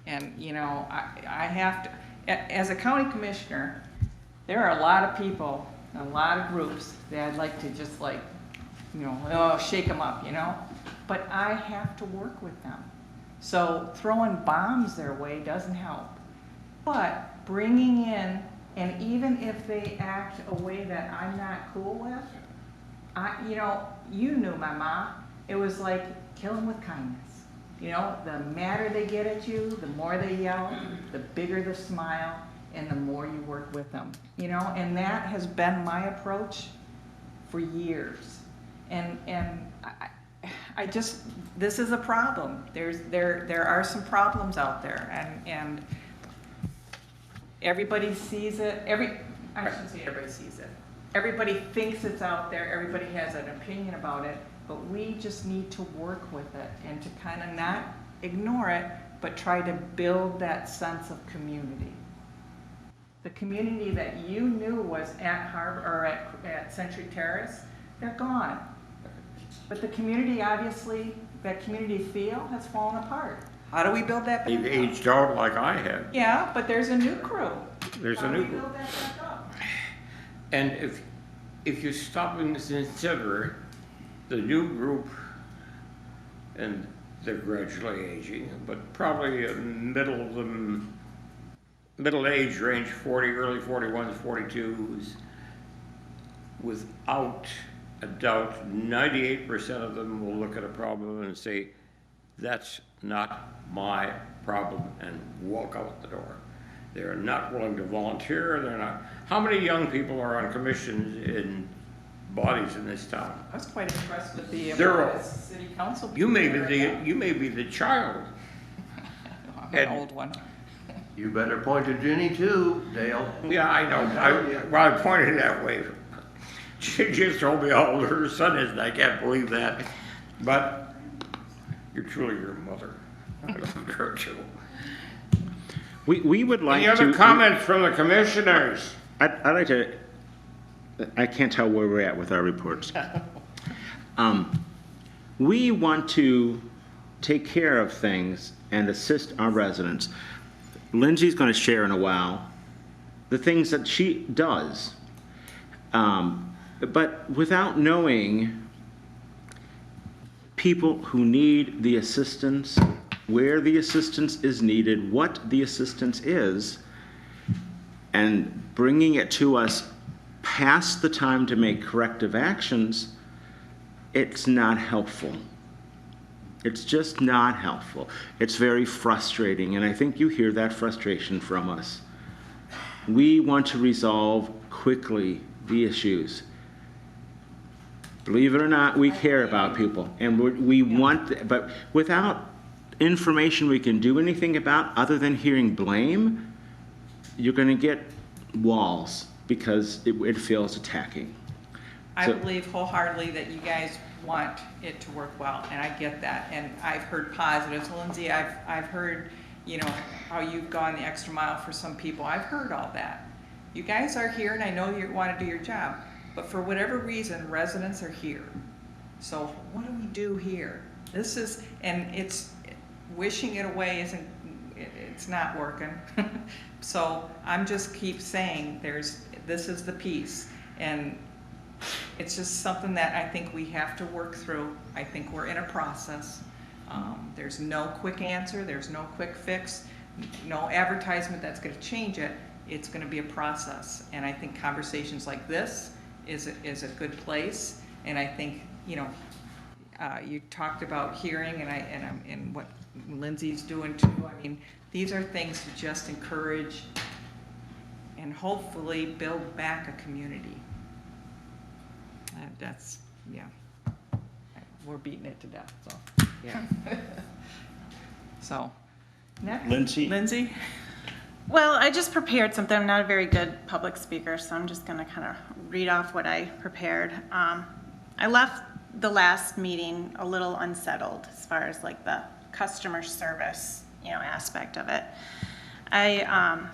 And, you know, I have to, as a county commissioner, there are a lot of people, a lot of groups that I'd like to just like, you know, shake them up, you know? But I have to work with them. So throwing bombs their way doesn't help. But bringing in, and even if they act a way that I'm not cool with, you know, you knew my mom. It was like, kill them with kindness. You know, the madder they get at you, the more they yell, the bigger the smile, and the more you work with them. You know, and that has been my approach for years. And I just, this is a problem. There are some problems out there, and everybody sees it. I shouldn't say everybody sees it. Everybody thinks it's out there. Everybody has an opinion about it. But we just need to work with it and to kind of not ignore it, but try to build that sense of community. The community that you knew was at Harbor or at Century Terrace, they're gone. But the community, obviously, that community feel has fallen apart. How do we build that back They've up? aged out like I have. Yeah, but there's a new crew. There's How a do new we group. build that back up? And if you stop and consider the new group, and they're gradually aging, but probably a middle age range, 40, early 41s, 42s, without a doubt, 98% of them will look at a problem and say, that's not my problem, and walk out the door. They're not willing to volunteer, they're not. How many young people are on commissions in bodies in this town? I was quite impressed with the Zero. city council. You may be people you may be the child. I'm an old one. You better point to Ginny too, Dale. Yeah, I know. Well, I pointed that way. She just told me how old her son is, and I can't believe that. But you're truly your mother. I love her too. We would like Any to. other comments from the commissioners? I'd like to, I can't tell where we're at with our reports. We want to take care of things and assist our residents. Lindsay's going to share in a while the things that she does. But without knowing people who need the assistance, where the assistance is needed, what the assistance is, and bringing it to us past the time to make corrective actions, it's not helpful. It's just not helpful. It's very frustrating, and I think you hear that frustration from us. We want to resolve quickly the issues. Believe it or not, we care about people, and we want, but without information we can do anything about other than hearing blame, you're going to get walls because it feels attacking. I So- believe wholeheartedly that you guys want it to work well, and I get that. And I've heard positives. Lindsay, I've heard, you know, how you've gone the extra mile for some people. I've heard all that. You guys are here, and I know you want to do your job. But for whatever reason, residents are here. So what do we do here? This is, and it's, wishing it away isn't, it's not working. So I'm just keep saying, this is the piece. And it's just something that I think we have to work through. I think we're in a process. There's no quick answer, there's no quick fix, no advertisement that's gonna change it. It's gonna be a process. And I think conversations like this is a good place. And I think, you know, you talked about hearing and what Lindsay's doing too. I mean, these are things to just encourage and hopefully build back a community. That's, yeah, we're beating it to death, so, yeah. So, next. Lindsay? Well, I just prepared something. I'm not a very good public speaker, so I'm just going to kind of read off what I prepared. I left the last meeting a little unsettled as far as like the customer service, you know, aspect of it. I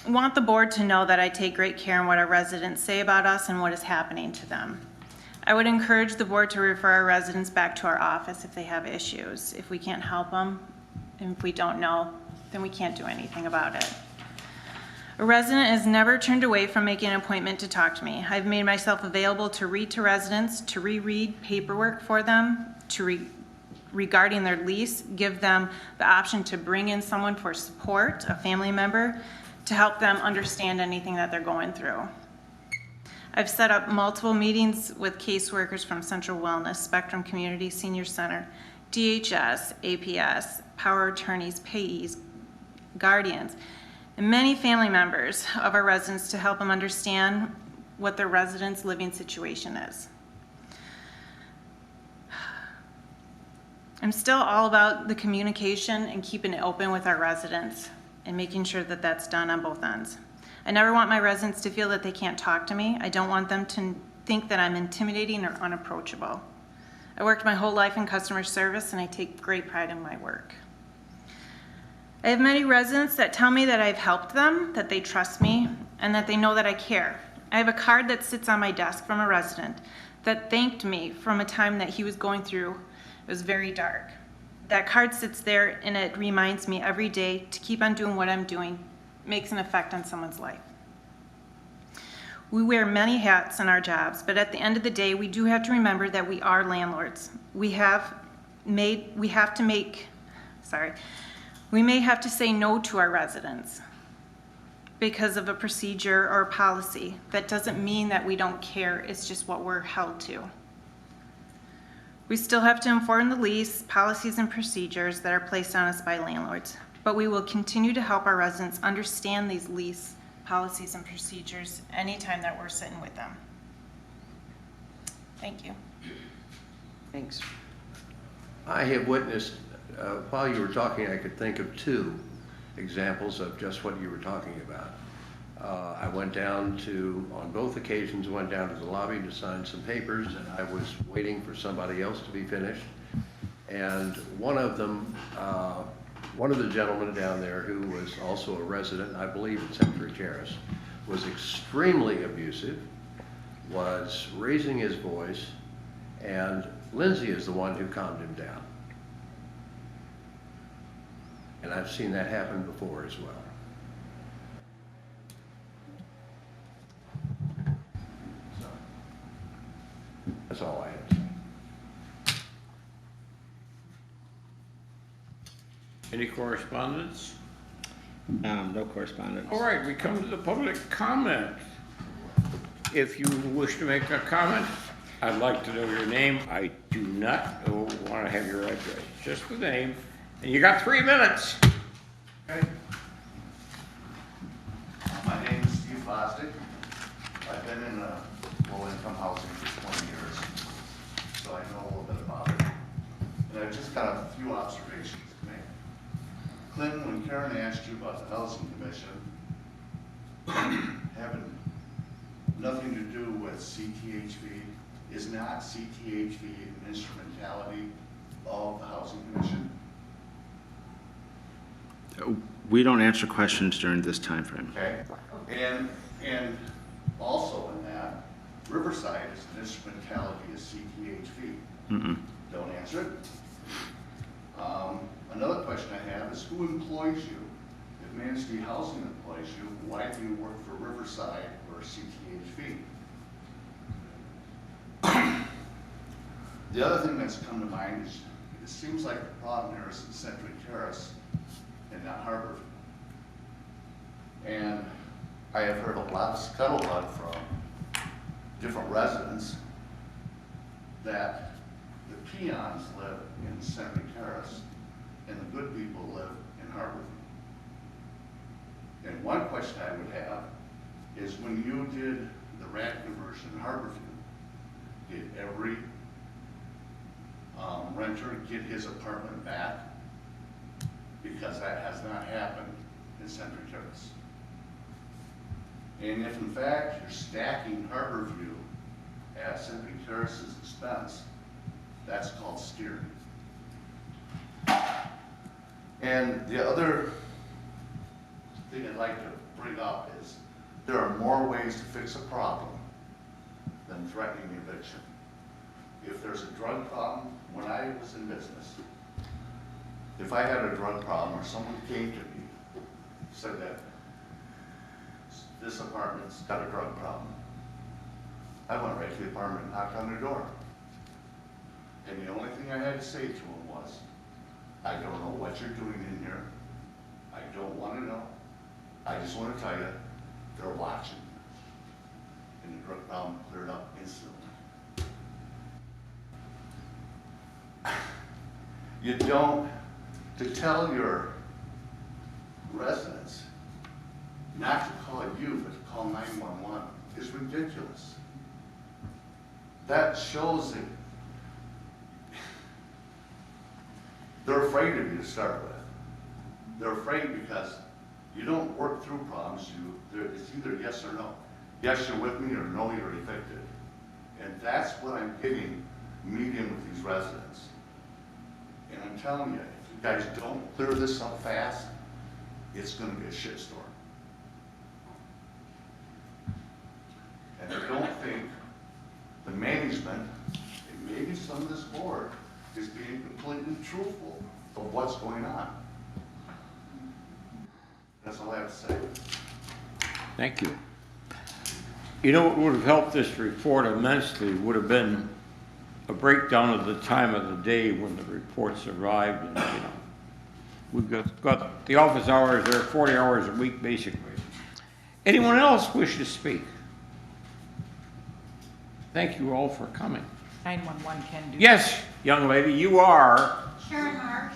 want the board to know that I take great care in what our residents say about us and what is happening to them. I would encourage the board to refer our residents back to our office if they have issues. If we can't help them, and if we don't know, then we can't do anything about it. A resident is never turned away from making an appointment to talk to me. I've made myself available to read to residents, to reread paperwork for them, regarding their lease, give them the option to bring in someone for support, a family member, to help them understand anything that they're going through. I've set up multiple meetings with caseworkers from Central Wellness, Spectrum Community Senior Center, DHS, APS, power attorneys, payees, guardians, and many family members of our residents to help them understand what their residents' living situation is. I'm still all about the communication and keeping it open with our residents and making sure that that's done on both ends. I never want my residents to feel that they can't talk to me. I don't want them to think that I'm intimidating or unapproachable. I worked my whole life in customer service and I take great pride in my work. I have many residents that tell me that I've helped them, that they trust me, and that they know that I care. I have a card that sits on my desk from a resident that thanked me from a time that he was going through. It was very dark. That card sits there and it reminds me every day to keep on doing what I'm doing, makes an effect on someone's life. We wear many hats in our jobs, but at the end of the day, we do have to remember that we are landlords. We may have to say no to our residents because of a procedure or a policy. That doesn't mean that we don't care, it's just what we're held to. We still have to inform the lease, policies, and procedures that are placed on us by landlords, but we will continue to help our residents understand these lease, policies, and procedures anytime that we're sitting with them. Thank you. Thanks. I have witnessed, while you were talking, I could think of two examples of just what you were talking about. I went down to, on both occasions, went down to the lobby to sign some papers, and I was waiting for somebody else to be finished. And one of them, one of the gentlemen down there who was also a resident, I believe at Century Terrace, was extremely abusive, was raising his voice, and Lindsay is the one who calmed him down. And I've seen that happen before as well. So, that's all I have to say. Any correspondence? No correspondence. All right, we come to the public comment. If you wish to make a comment, I'd like to know your name. I do not want to have your address, just the name. And you got 3 minutes. Okay. My name is Steve Bostic. I've been in low-income housing for 20 years, so I know a little bit about it. And I've just got a few observations to make. Clinton, when Karen asked you about the Housing Commission, having nothing to do with CTHV, is not CTHV an instrumentality of the Housing Commission? We don't answer questions during this time frame. Okay, and also in that, Riverside is an instrumentality of CTHV. Don't answer it. Another question I have is who employs you? If Manistee Housing employs you, why do you work for Riverside or CTHV? The other thing that's come to mind is it seems like the problem here is in Century Terrace and not Harborview. And I have heard a lot of scuttlebutt from different residents that the peons live in Century Terrace and the good people live in Harborview. And one question I would have is when you did the RAD conversion in Harborview, did every renter get his apartment back? Because that has not happened in Century Terrace. And if in fact you're stacking Harborview at Century Terrace's expense, that's called steering. And the other thing I'd like to bring up is there are more ways to fix a problem than threatening eviction. If there's a drug problem, when I was in business, if I had a drug problem or someone came to me, said that this apartment's got a drug problem, I went right to the apartment and knocked on their door. And the only thing I had to say to them was, I don't know what you're doing in here. I don't want to know. I just want to tell you, they're watching. And the drug problem cleared up instantly. You don't, to tell your residents not to call you, but to call 911 is ridiculous. That shows that they're afraid of you to start with. They're afraid because you don't work through problems. It's either yes or no. Yes, you're with me, or no, you're evicted. And that's what I'm getting medium with these residents. And I'm telling you, if you guys don't clear this up fast, it's going to be a shitstorm. And I don't think the management, and maybe some of this board, is being completely truthful of what's going on. That's all I have to say. Thank you. You know what would have helped this report immensely would have been a breakdown of the time of the day when the reports arrived, and, you know. We've got the office hours there, 40 hours a week, basically. Anyone else wish to speak? Thank you all for coming. 911 can do. Yes, young lady, you are. Sharon Marsh,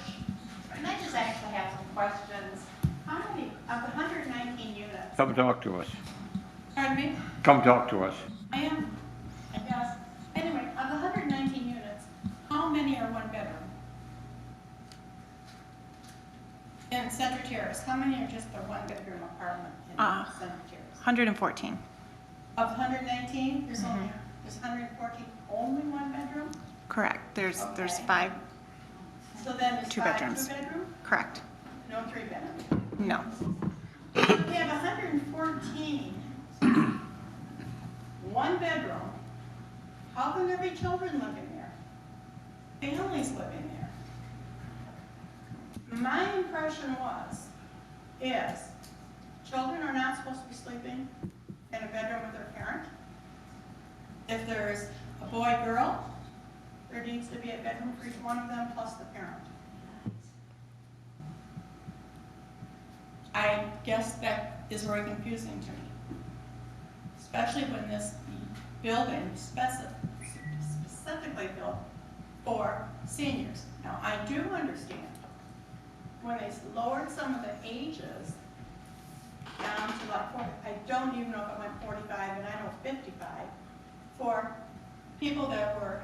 and I just actually have some questions. How many of the 119 units? Come talk to us. Pardon me? Come talk to us. I am, I guess. Anyway, of the 119 units, how many are one bedroom? In Center Terrace, how many are just a one bedroom apartment in Center Terrace? 114. Of the 119, there's 114 only one bedroom? Correct. There's Okay. 5. So then there's Two 5 bedrooms. two-bedroom? Correct. No three-bedroom? No. We have 114, one bedroom. How can there be children living there? Families living there? My impression is children are not supposed to be sleeping in a bedroom with their parent. If there's a boy, girl, there needs to be a bedroom for each one of them plus the parent. I guess that is very confusing to me, especially when this building specifically built for seniors. Now, I do understand when they lowered some of the ages down to like 40, I don't even know if it went 45 and I know 55, for people that were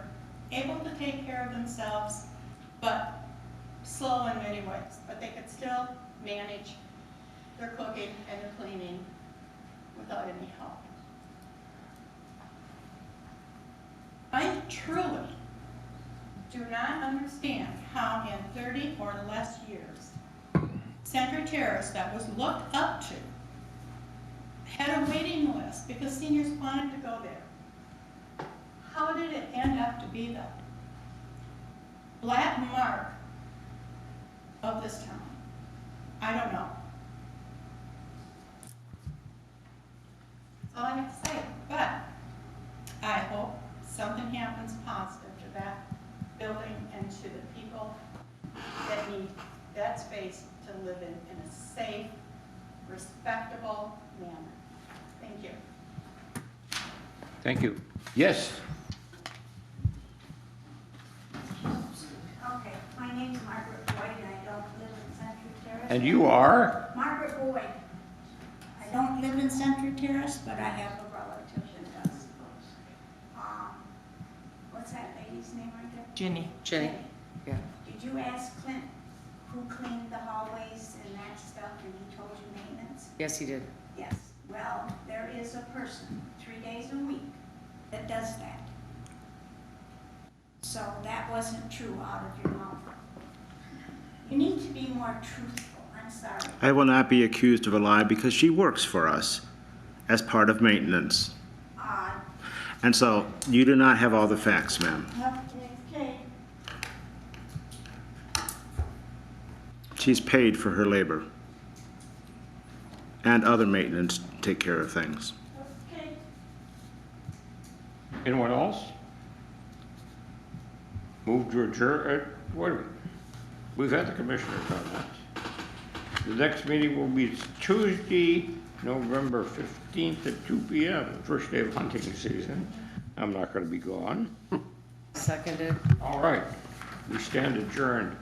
able to take care of themselves, but slow in many ways, but they could still manage their cooking and their cleaning without any help. I truly do not understand how in 30 or less years, Center Terrace, that was looked up to, had a waiting list because seniors wanted to go there. How did it end up to be the black mark of this town? I don't know. That's all I have to say. But I hope something happens positive to that building and to the people that need that space to live in a safe, respectable manner. Thank you. Thank you. Yes. Okay, my name's Margaret Boyd, and I don't live in Century Terrace. And you are? Margaret Boyd. I don't live in Century Terrace, but I have a relative that does. What's that lady's name right there? Ginny. Jenny? Yeah. Did you ask Clint who cleaned the hallways and that stuff, and he told you maintenance? Yes, he did. Yes. Well, there is a person, 3 days a week, that does that. So that wasn't true out of your mouth. You need to be more truthful. I'm sorry. I will not be accused of a lie because she works for us as part of maintenance. And so you do not have all the facts, ma'am. Okay. She's paid for her labor. And other maintenance to take care of things. Okay. Anyone else? Move to adjourn, wait a minute. We've had the commissioners on that. The next meeting will be Tuesday, November 15th at 2 p.m., first day of hunting season. I'm not gonna be gone. Seconded. All right, we stand adjourned.